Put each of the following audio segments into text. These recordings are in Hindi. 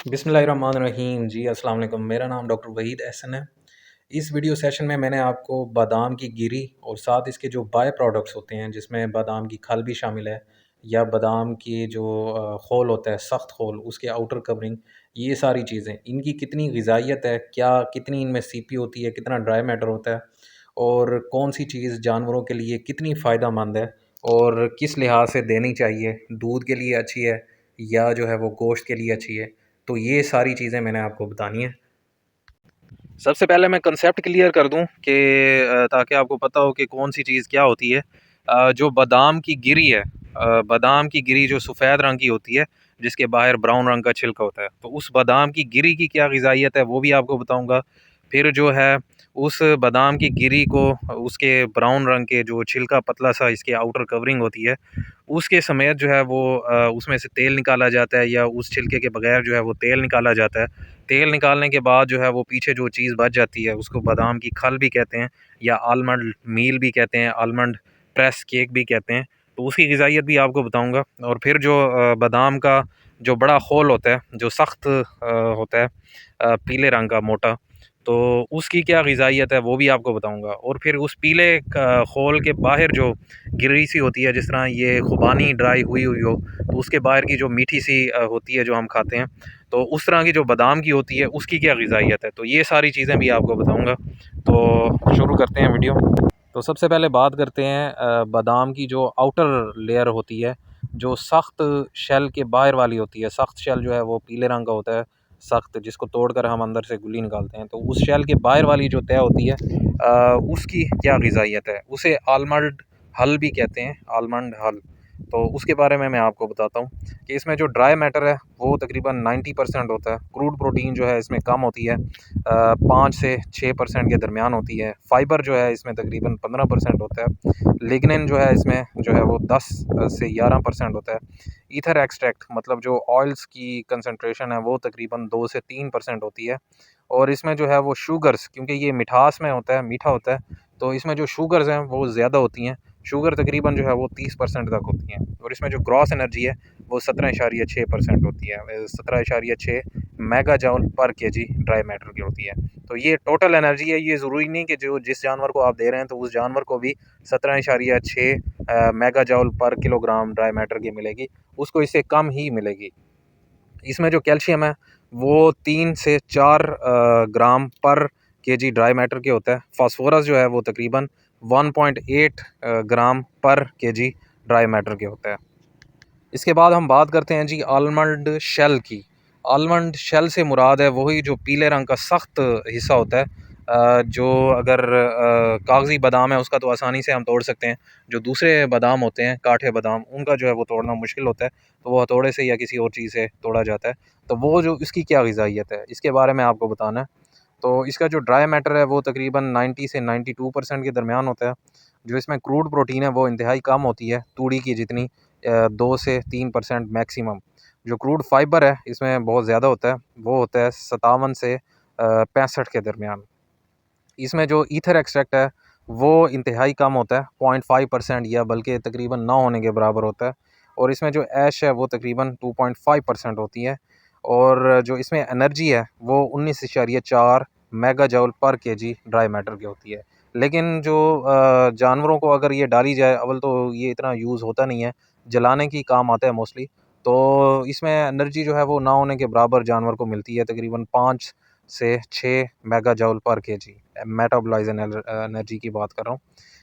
बिस्मिल्लाहिर्रहमानिर्रहीम। जी अस्सलाम वालेकुम। मेरा नाम डॉक्टर वहीद एहसन है। इस वीडियो सेशन में मैंने आपको बादाम की गिरी और साथ इसके जो बाय प्रोडक्ट्स होते हैं जिसमें बादाम की खल भी शामिल है या बादाम की जो खोल होता है, सख्त खोल, उसके आउटर कवरिंग, ये सारी चीज़ें इनकी कितनी ग़िज़ाइयत है, क्या कितनी इनमें सीपी होती है, कितना ड्राई मैटर होता है और कौन सी चीज़ जानवरों के लिए कितनी फ़ायदा मंद है और किस लिहाज से देनी चाहिए, दूध के लिए अच्छी है या जो है वो गोश्त के लिए अच्छी है। तो ये सारी चीज़ें मैंने आपको बतानी है। सबसे पहले मैं कंसेप्ट क्लियर कर दूं कि ताकि आपको पता हो कि कौन सी चीज़ क्या होती है। जो बादाम की गिरी है, बादाम की गिरी जो सफ़ेद रंग की होती है जिसके बाहर ब्राउन रंग का छिलका होता है, तो उस बादाम की गिरी की क्या ग़िज़ाइयत है वो भी आपको बताऊंगा। फिर जो है उस बादाम की गिरी को, उसके ब्राउन रंग के जो छिलका पतला सा इसके आउटर कवरिंग होती है उसके समेत जो है वो उसमें से तेल निकाला जाता है या उस छिलके के बगैर जो है वो तेल निकाला जाता है। तेल निकालने के बाद जो है वो पीछे जो चीज़ बच जाती है उसको बादाम की खल भी कहते हैं या आलमंड मील भी कहते हैं, आलमंड प्रेस केक भी कहते हैं। तो उसकी ग़िज़ाइयत भी आपको बताऊंगा। और फिर जो बादाम का जो बड़ा खोल होता है, जो सख्त होता है, पीले रंग का मोटा, तो उसकी क्या ग़िज़ाइयत है वो भी आपको बताऊंगा। और फिर उस पीले खोल के बाहर जो गिरी सी होती है, जिस तरह ये खुबानी ड्राई हुई हुई हो, तो उसके बाहर की जो मीठी सी होती है जो हम खाते हैं, तो उस तरह की जो बादाम की होती है उसकी क्या ग़िज़ाइयत है। तो ये सारी चीज़ें भी आपको बताऊंगा। तो शुरू करते हैं वीडियो। तो सबसे पहले बात करते हैं बादाम की जो आउटर लेयर होती है, जो सख्त शेल के बाहर वाली होती है। सख्त शेल जो है वो पीले रंग का होता है, सख्त, जिसको तोड़कर हम अंदर से गुल्ली निकालते हैं। तो उस शेल के बाहर वाली जो तह होती है, उसकी क्या ग़िज़ाइयत है। उसे आलमंड हल भी कहते हैं, आलमंड हल। तो उसके बारे में मैं आपको बताता हूँ कि इसमें जो ड्राई मैटर है वो तकरीबन 90% होता है। क्रूड प्रोटीन जो है इसमें कम होती है, 5 से 6% के दरमियान होती है। फ़ाइबर जो है इसमें तकरीबन 15% होता है। लिग्निन जो है इसमें जो है वो 10 से 11% होता है। ईथर एक्सट्रैक्ट, मतलब जो ऑयल्स की कंसंट्रेशन है वो तकरीबन 2 से 3% होती है। और इसमें जो है वो शुगर्स, क्योंकि ये मिठास में होता है, मीठा होता है, तो इसमें जो शुगर्स हैं वो ज़्यादा होती हैं। शुगर तकरीबन जो है वो 30% तक होती हैं। और इसमें जो ग्रॉस एनर्जी है वो 17.6% होती है, 17.6 मेगा जॉल पर केजी ड्राई मैटर की होती है। तो ये टोटल एनर्जी है। ये ज़रूरी नहीं कि जो जिस जानवर को आप दे रहे हैं तो उस जानवर को भी 17.6 मेगा जॉल पर किलोग्राम ड्राई मैटर की मिलेगी, उसको इससे कम ही मिलेगी। इसमें जो कैल्शियम है वो 3 से 4 ग्राम पर केजी ड्राई मैटर के होता है। फास्फोरस जो है वो तकरीबन 1.8 ग्राम पर केजी ड्राई मैटर के होता है। इसके बाद हम बात करते हैं जी आलमंड शेल की। आलमंड शेल से मुराद है वही जो पीले रंग का सख्त हिस्सा होता है। जो अगर कागज़ी बादाम है उसका तो आसानी से हम तोड़ सकते हैं। जो दूसरे बादाम होते हैं, काठे बादाम, उनका जो है वो तोड़ना मुश्किल होता है, तो वो हथौड़े से या किसी और चीज़ से तोड़ा जाता है। तो वो जो इसकी क्या ग़िज़ाइयत है इसके बारे में आपको बताना है। तो इसका जो ड्राई मैटर है वो तकरीबन 90 से 92% के दरमियान होता है। जो इसमें क्रूड प्रोटीन है वो इंतहाई कम होती है, तूड़ी की जितनी, 2 से 3% मैक्सिमम। जो क्रूड फाइबर है इसमें बहुत ज़्यादा होता है, वो होता है 57 से 65 के दरमियान। इसमें जो ईथर एक्सट्रैक्ट है वो इंतहाई कम होता है, 0.5% या बल्कि तकरीबन ना होने के बराबर होता है। और इसमें जो ऐश है वो तकरीबन 2.5% होती है। और जो इसमें एनर्जी है वो 19.4 मेगा जॉल पर केजी ड्राई मैटर की होती है। लेकिन जो जानवरों को अगर ये डाली जाए, अव्वल तो ये इतना यूज़ होता नहीं है, जलाने की काम आता है मोस्टली। तो इसमें एनर्जी जो है वो ना होने के बराबर जानवर को मिलती है, तकरीबन 5 से 6 मेगा जॉल पर केजी मेटाबॉलाइज एनर्जी की बात कर रहा हूँ।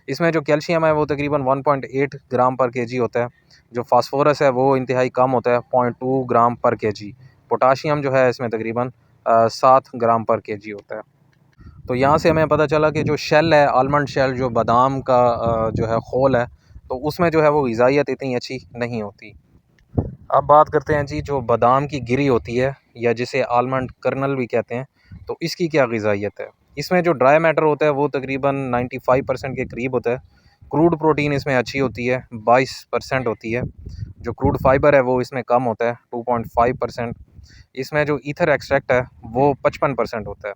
इसमें जो कैल्शियम है वो तकरीबन 1.8 ग्राम पर केजी होता है। जो फास्फोरस है वो इंतहाई कम होता है, 0.2 ग्राम पर केजी। पोटाशियम जो है इसमें तकरीबन 7 ग्राम पर केजी होता है। तो यहाँ से हमें पता चला कि जो शेल है, आलमंड शेल, जो बादाम का जो है खोल है, तो उसमें जो है वो ग़िज़ाइयत इतनी अच्छी नहीं होती। अब बात करते हैं जी जो बादाम की गिरी होती है या जिसे आलमंड कर्नल भी कहते हैं, तो इसकी क्या ग़िज़ाइयत है। इसमें जो ड्राई मैटर होता है वो तकरीबन 95% के करीब होता है। क्रूड प्रोटीन इसमें अच्छी होती है, 22% होती है। जो क्रूड फाइबर है वो इसमें कम होता है, 2.5%। इसमें जो ईथर एक्सट्रैक्ट है वो 55% होता है।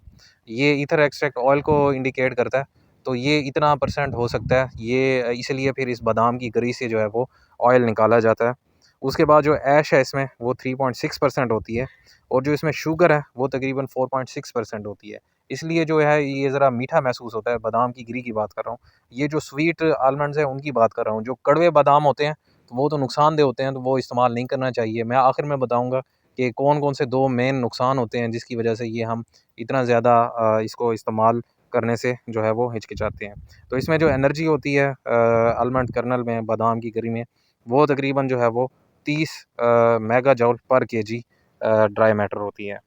ये ईथर एक्सट्रैक्ट ऑयल को इंडिकेट करता है, तो ये इतना परसेंट हो सकता है, ये इसलिए फिर इस बादाम की गरी से जो है वो ऑयल निकाला जाता है। उसके बाद जो ऐश है इसमें वो 3.6% होती है, और जो इसमें शुगर है वो तकरीबन 4.6% होती है। इसलिए जो है ये ज़रा मीठा महसूस होता है। बादाम की गिरी की बात कर रहा हूँ। ये जो स्वीट आलमंड्स हैं उनकी बात कर रहा हूँ। जो कड़वे बादाम होते हैं तो वो तो नुकसानदेह होते हैं, तो वो इस्तेमाल नहीं करना चाहिए। मैं आखिर में बताऊँगा कि कौन-कौन से 2 मेन नुकसान होते हैं जिसकी वजह से ये हम इतना ज़्यादा इसको इस्तेमाल करने से जो है वो हिचकिचाते हैं। तो इसमें जो एनर्जी होती है आलमंड कर्नल में, बादाम की गिरी में, वो तकरीबन जो है वो 30 मेगा जूल पर केजी ड्राई मैटर होती है।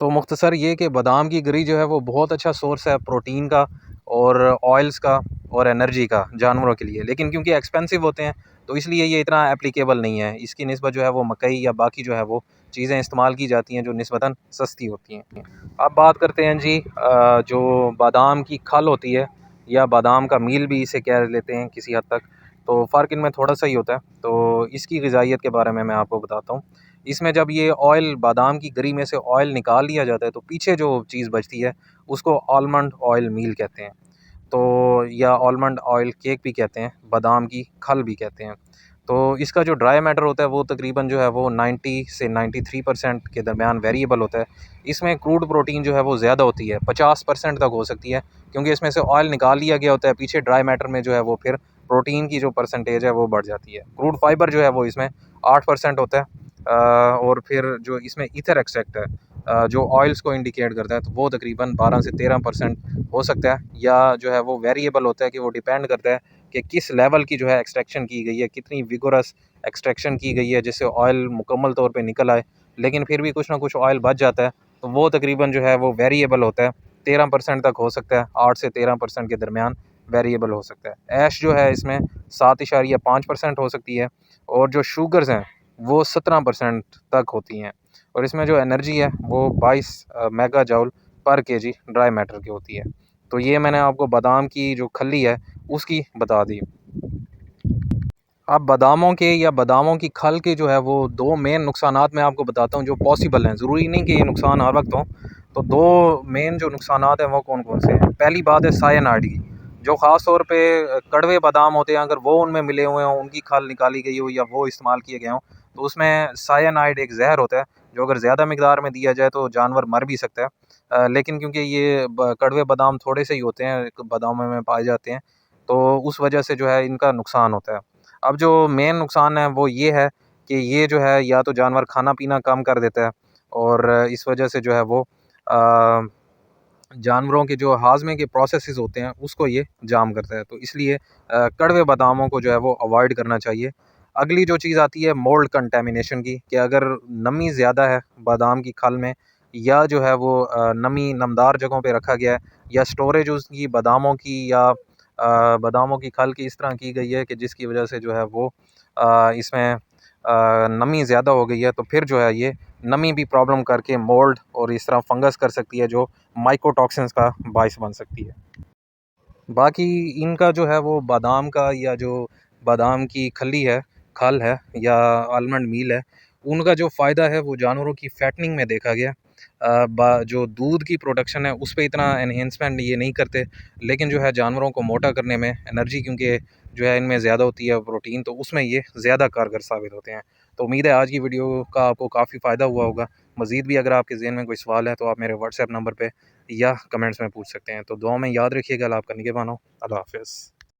तो मुख्तसर ये कि बादाम की गिरी जो है वो बहुत अच्छा सोर्स है प्रोटीन का और ऑयल्स का और एनर्जी का जानवरों के लिए, लेकिन क्योंकि एक्सपेंसिव होते हैं तो इसलिए ये इतना एप्लीकेबल नहीं है। इसकी निस्बत जो है वो मकई या बाकी जो है वो चीज़ें इस्तेमाल की जाती हैं जो निस्बतन सस्ती होती हैं। अब बात करते हैं जी जो बादाम की खल होती है या बादाम का मील भी इसे कह लेते हैं किसी हद तक, तो फ़र्क इनमें थोड़ा सा ही होता है। तो इसकी ग़िज़ाइयत के बारे में मैं आपको बताता हूँ। इसमें जब ये ऑयल बादाम की गिरी में से ऑयल निकाल लिया जाता है तो पीछे जो चीज़ बचती है उसको आलमंड ऑयल मील कहते हैं। तो या आलमंड ऑयल केक भी कहते हैं, बादाम की खल भी कहते हैं। तो इसका जो ड्राई मैटर होता है वो तकरीबन जो है वो 90 से 93% के दरमियान वेरिएबल होता है। इसमें क्रूड प्रोटीन जो है वो ज़्यादा होती है, 50% तक हो सकती है, क्योंकि इसमें से ऑयल निकाल लिया गया होता है। पीछे ड्राई मैटर में जो है वो फिर प्रोटीन की जो परसेंटेज है वो बढ़ जाती है। क्रूड फाइबर जो है वो इसमें 8% होता है। और फिर जो इसमें ईथर एक्सट्रैक्ट है जो ऑयल्स को इंडिकेट करता है, तो वो तकरीबन 12 से 13% हो सकता है, या जो है वो वेरिएबल होता है कि वो डिपेंड करता है कि किस लेवल की जो है एक्सट्रैक्शन की गई है, कितनी विगोरस एक्सट्रैक्शन की गई है जिससे ऑयल मुकम्मल तौर पे निकल आए। लेकिन फिर भी कुछ ना कुछ ऑयल बच जाता है, तो वो तकरीबन जो है वो वेरिएबल होता है, 13% तक हो सकता है, 8 से 13% के दरमियान वेरिएबल हो सकता है। ऐश जो है इसमें 7.5% हो सकती है, और जो शुगर्स हैं वो 17% तक होती हैं, और इसमें जो एनर्जी है वो 22 मेगा जूल पर केजी ड्राई मैटर की होती है। तो ये मैंने आपको बादाम की जो खल्ली है उसकी बता दी। अब बादामों के या बादामों की खल के जो है वो 2 मेन नुकसानात मैं आपको बताता हूँ जो पॉसिबल हैं। ज़रूरी नहीं कि ये नुकसान हर वक्त हों। तो 2 मेन जो नुकसानात हैं वो कौन-कौन से हैं? पहली बात है साइनाइड की, जो ख़ास तौर पे कड़वे बादाम होते हैं, अगर वो उनमें मिले हुए हों, उनकी खल निकाली गई हो या वो इस्तेमाल किए गए हों, तो उसमें साइनाइड एक ज़हर होता है, जो अगर ज़्यादा मिकदार में दिया जाए तो जानवर मर भी सकता है। लेकिन क्योंकि ये कड़वे बादाम थोड़े से ही होते हैं, बादामों में पाए जाते हैं, तो उस वजह से जो है इनका नुकसान होता है। अब जो मेन नुकसान है वो ये है कि ये जो है या तो जानवर खाना-पीना कम कर देता है, और इस वजह से जो है वो जानवरों के जो हाज़मे के प्रोसेसेस होते हैं उसको ये जाम करता है। तो इसलिए कड़वे बादामों को जो है वो अवॉइड करना चाहिए। अगली जो चीज़ आती है मोल्ड कंटेमिनेशन की, कि अगर नमी ज़्यादा है बादाम की खल में, या जो है वो नमी नमदार जगहों पे रखा गया है, या स्टोरेज उसकी बादामों की या बादामों की खल की इस तरह की गई है कि जिसकी वजह से जो है वो इसमें नमी ज़्यादा हो गई है, तो फिर जो है ये नमी भी प्रॉब्लम करके मोल्ड और इस तरह फंगस कर सकती है जो माइकोटॉक्सिन्स का बायस बन सकती है। बाकी इनका जो है वो बादाम का या जो बादाम की खल्ली है, खल है या आलमंड मील है, उनका जो फ़ायदा है वो जानवरों की फ़ैटनिंग में देखा गया। जो दूध की प्रोडक्शन है उस पे इतना एनहेंसमेंट ये नहीं करते, लेकिन जो है जानवरों को मोटा करने में एनर्जी क्योंकि जो है इनमें ज़्यादा होती है प्रोटीन, तो उसमें ये ज़्यादा कारगर साबित होते हैं। तो उम्मीद है आज की वीडियो का आपको काफ़ी फ़ायदा हुआ होगा। मज़ीद भी अगर आपके ज़हन में कोई सवाल है तो आप मेरे व्हाट्सएप नंबर पे या कमेंट्स में पूछ सकते हैं। तो दुआ में याद रखिएगा। आपका निगहबान हो। अल्लाह हाफ़िज़।